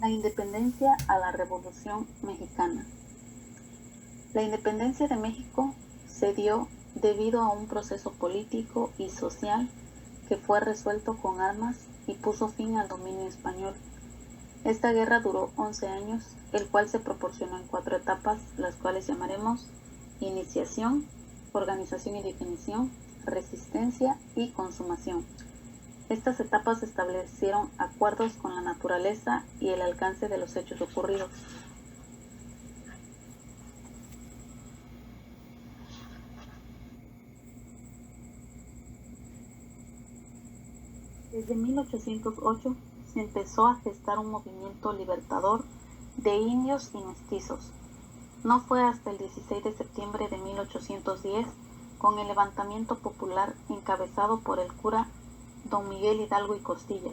La independencia a la Revolución Mexicana. La independencia de México se dio debido a un proceso político y social que fue resuelto con armas y puso fin al dominio español. Esta guerra duró 11 años, el cual se proporcionó en 4 etapas, las cuales llamaremos iniciación, organización y definición, resistencia y consumación. Estas etapas establecieron acuerdos con la naturaleza y el alcance de los hechos ocurridos. Desde 1808 se empezó a gestar un movimiento libertador de indios y mestizos. No fue hasta el 16 de septiembre de 1810, con el levantamiento popular encabezado por el cura Don Miguel Hidalgo y Costilla,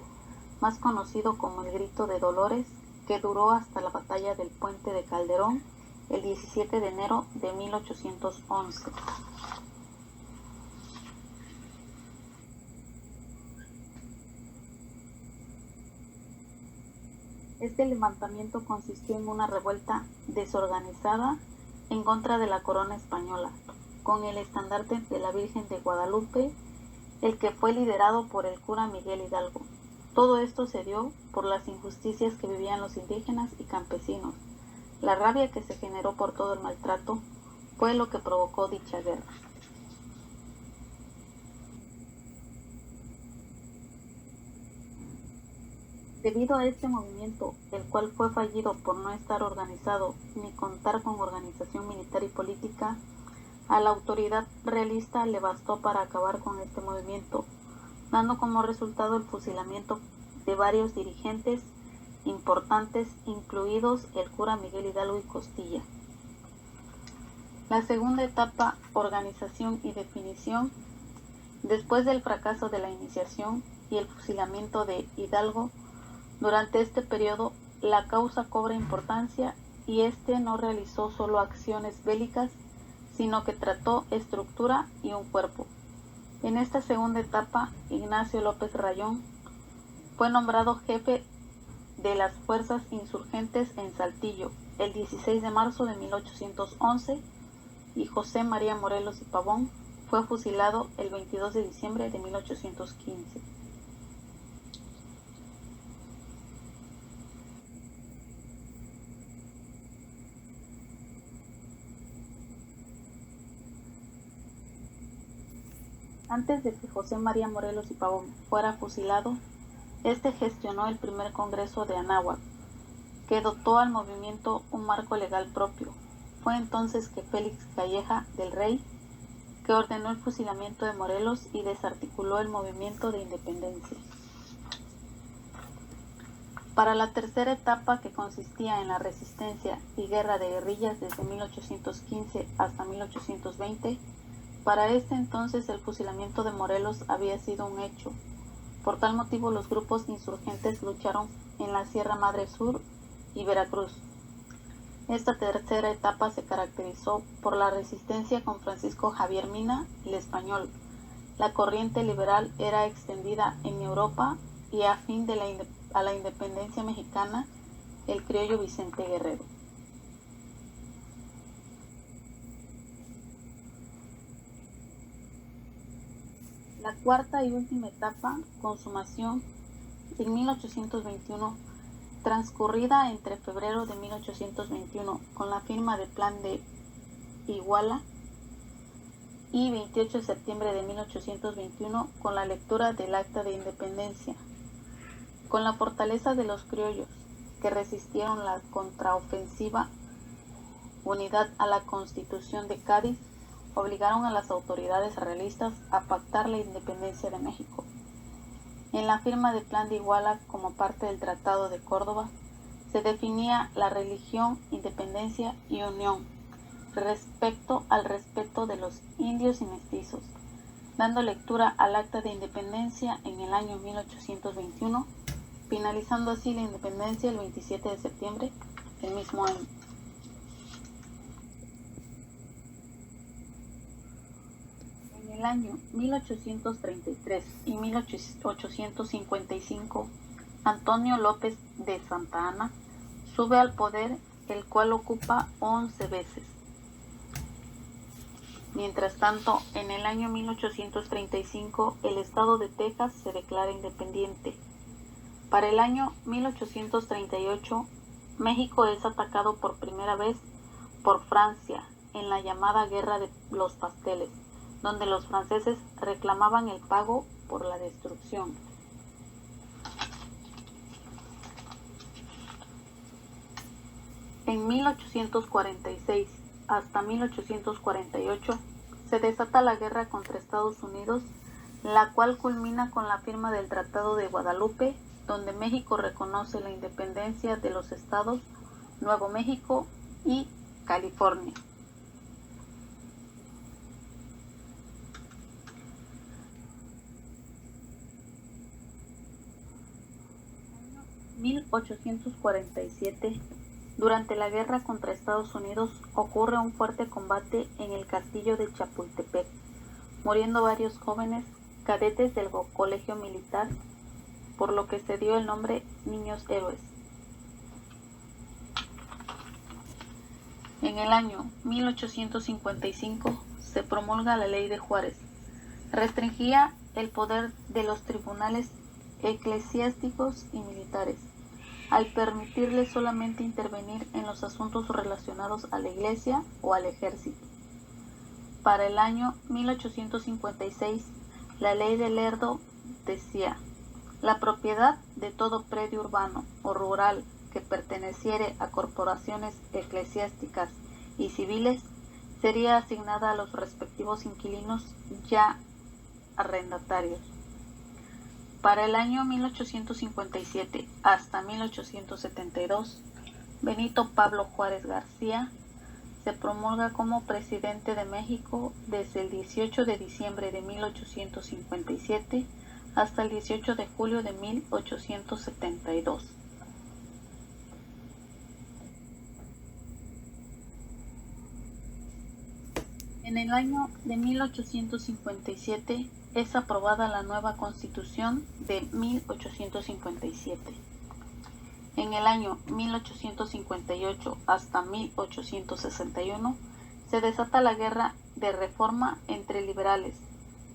más conocido como el Grito de Dolores, que duró hasta la batalla del Puente de Calderón el 17 de enero de 1811. Este levantamiento consistió en una revuelta desorganizada en contra de la corona española, con el estandarte de la Virgen de Guadalupe, el que fue liderado por el cura Miguel Hidalgo. Todo esto se dio por las injusticias que vivían los indígenas y campesinos. La rabia que se generó por todo el maltrato fue lo que provocó dicha guerra. Debido a este movimiento, el cual fue fallido por no estar organizado ni contar con organización militar y política, a la autoridad realista le bastó para acabar con este movimiento, dando como resultado el fusilamiento de varios dirigentes importantes, incluidos el cura Miguel Hidalgo y Costilla. La segunda etapa, organización y definición. Después del fracaso de la iniciación y el fusilamiento de Hidalgo, durante este periodo la causa cobra importancia y este no realizó solo acciones bélicas, sino que trató estructura y un cuerpo. En esta segunda etapa, Ignacio López Rayón fue nombrado jefe de las fuerzas insurgentes en Saltillo el 16 de marzo de 1811 y José María Morelos y Pavón fue fusilado el 22 de diciembre de 1815. Antes de que José María Morelos y Pavón fuera fusilado, este gestionó el primer Congreso de Anáhuac, que dotó al movimiento un marco legal propio. Fue entonces que Félix Calleja del Rey, que ordenó el fusilamiento de Morelos y desarticuló el movimiento de independencia. Para la tercera etapa, que consistía en la resistencia y guerra de guerrillas desde 1815 hasta 1820, para este entonces el fusilamiento de Morelos había sido un hecho. Por tal motivo los grupos insurgentes lucharon en la Sierra Madre Sur y Veracruz. Esta tercera etapa se caracterizó por la resistencia con Francisco Javier Mina, el español. La corriente liberal era extendida en Europa y afín a la independencia mexicana, el criollo Vicente Guerrero. La cuarta y última etapa, consumación, en 1821, transcurrida entre febrero de 1821 con la firma del Plan de Iguala y 28 de septiembre de 1821 con la lectura del Acta de Independencia. Con la fortaleza de los criollos, que resistieron la contraofensiva, unidad a la Constitución de Cádiz, obligaron a las autoridades realistas a pactar la independencia de México. En la firma del Plan de Iguala, como parte del Tratado de Córdoba, se definía la religión, independencia y unión respecto al respeto de los indios y mestizos, dando lectura al Acta de Independencia en el año 1821, finalizando así la independencia el 27 de septiembre del mismo año. En el año 1833 y 1855, Antonio López de Santa Anna sube al poder, el cual ocupa 11 veces. Mientras tanto, en el año 1835, el estado de Texas se declara independiente. Para el año 1838, México es atacado por primera vez por Francia en la llamada Guerra de los Pasteles, donde los franceses reclamaban el pago por la destrucción. En 1846 hasta 1848 se desata la guerra contra Estados Unidos, la cual culmina con la firma del Tratado de Guadalupe, donde México reconoce la independencia de los estados Nuevo México y California. 1847, durante la guerra contra Estados Unidos, ocurre un fuerte combate en el castillo de Chapultepec, muriendo varios jóvenes cadetes del colegio militar, por lo que se dio el nombre Niños Héroes. En el año 1855 se promulga la Ley de Juárez. Restringía el poder de los tribunales eclesiásticos y militares, al permitirles solamente intervenir en los asuntos relacionados a la Iglesia o al ejército. Para el año 1856, la Ley de Lerdo decía: la propiedad de todo predio urbano o rural que perteneciere a corporaciones eclesiásticas y civiles sería asignada a los respectivos inquilinos ya arrendatarios. Para el año 1857 hasta 1872, Benito Pablo Juárez García se promulga como presidente de México desde el 18 de diciembre de 1857 hasta el 18 de julio de 1872. En el año de 1857 es aprobada la nueva Constitución de 1857. En el año 1858 hasta 1861 se desata la guerra de reforma entre liberales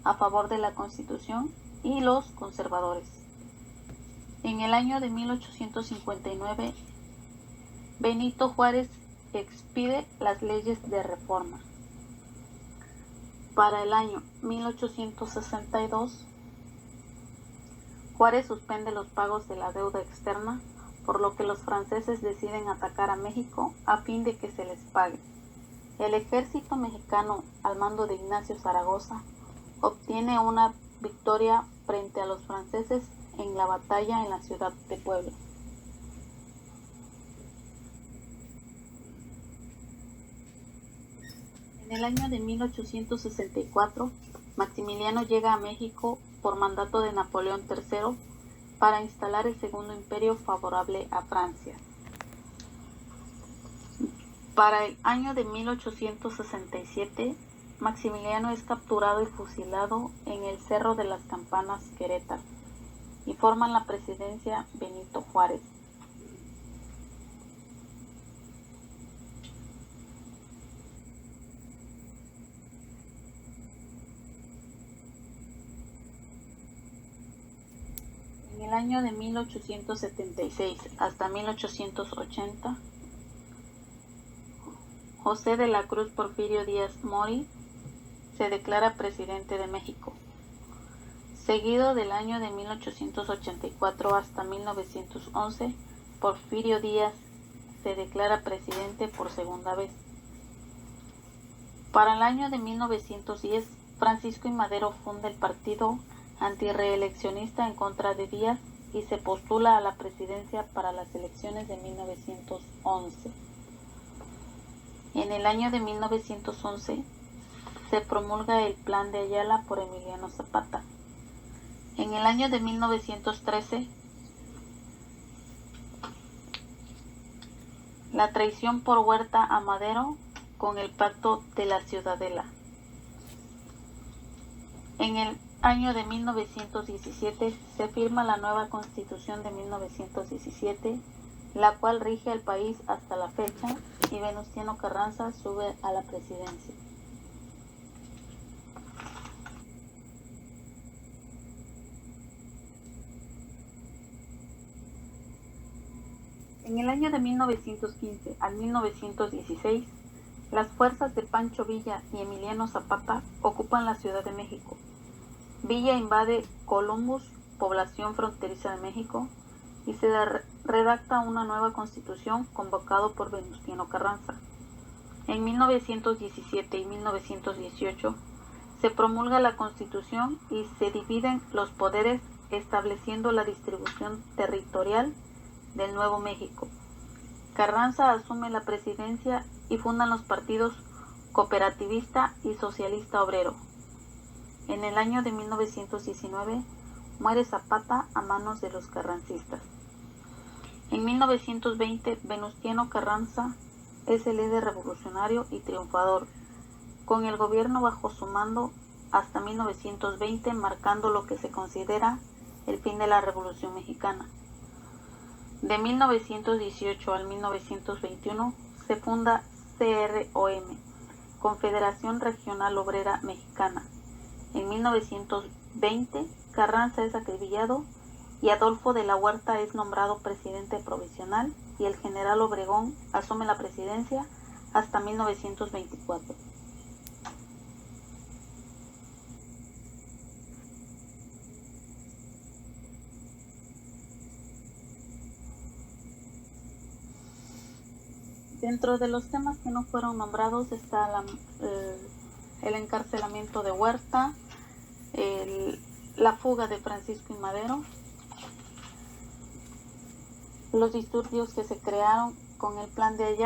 a favor de la Constitución y los conservadores. En el año de 1859, Benito Juárez expide las leyes de reforma. Para el año 1862, Juárez suspende los pagos de la deuda externa, por lo que los franceses deciden atacar a México a fin de que se les pague. El ejército mexicano, al mando de Ignacio Zaragoza, obtiene una victoria frente a los franceses en la batalla en la ciudad de Puebla. En el año de 1864, Maximiliano llega a México por mandato de Napoleón III para instalar el Segundo Imperio favorable a Francia. Para el año de 1867, Maximiliano es capturado y fusilado en el Cerro de las Campanas, Querétaro, y forman la presidencia Benito Juárez. En el año de 1876 hasta 1880, José de la Cruz Porfirio Díaz Mori se declara presidente de México. Seguido del año de 1884 hasta 1911, Porfirio Díaz se declara presidente por segunda vez. Para el año de 1910, Francisco I. Madero funda el partido antirreeleccionista en contra de Díaz y se postula a la presidencia para las elecciones de 1911. En el año de 1911 se promulga el Plan de Ayala por Emiliano Zapata. En el año de 1913, la traición por Huerta a Madero con el Pacto de la Ciudadela. En el Año de 1917 se firma la nueva Constitución de 1917, la cual rige el país hasta la fecha, y Venustiano Carranza sube a la presidencia. En el año de 1915 al 1916, las fuerzas de Pancho Villa y Emiliano Zapata ocupan la Ciudad de México. Villa invade Columbus, población fronteriza de México, y se redacta una nueva constitución convocado por Venustiano Carranza. En 1917 y 1918 se promulga la Constitución y se dividen los poderes, estableciendo la distribución territorial del Nuevo México. Carranza asume la presidencia y fundan los partidos cooperativista y socialista obrero. En el año de 1919 muere Zapata a manos de los carrancistas. En 1920 Venustiano Carranza es el líder revolucionario y triunfador, con el gobierno bajo su mando hasta 1920, marcando lo que se considera el fin de la Revolución Mexicana. De 1918 al 1921 se funda CROM, Confederación Regional Obrera Mexicana. En 1920 Carranza es acribillado y Adolfo de la Huerta es nombrado presidente provisional, y el general Obregón asume la presidencia hasta 1924. Dentro de los temas que no fueron nombrados está el encarcelamiento de Huerta, la fuga de Francisco y Madero, los disturbios que se crearon con el plan de Ayala,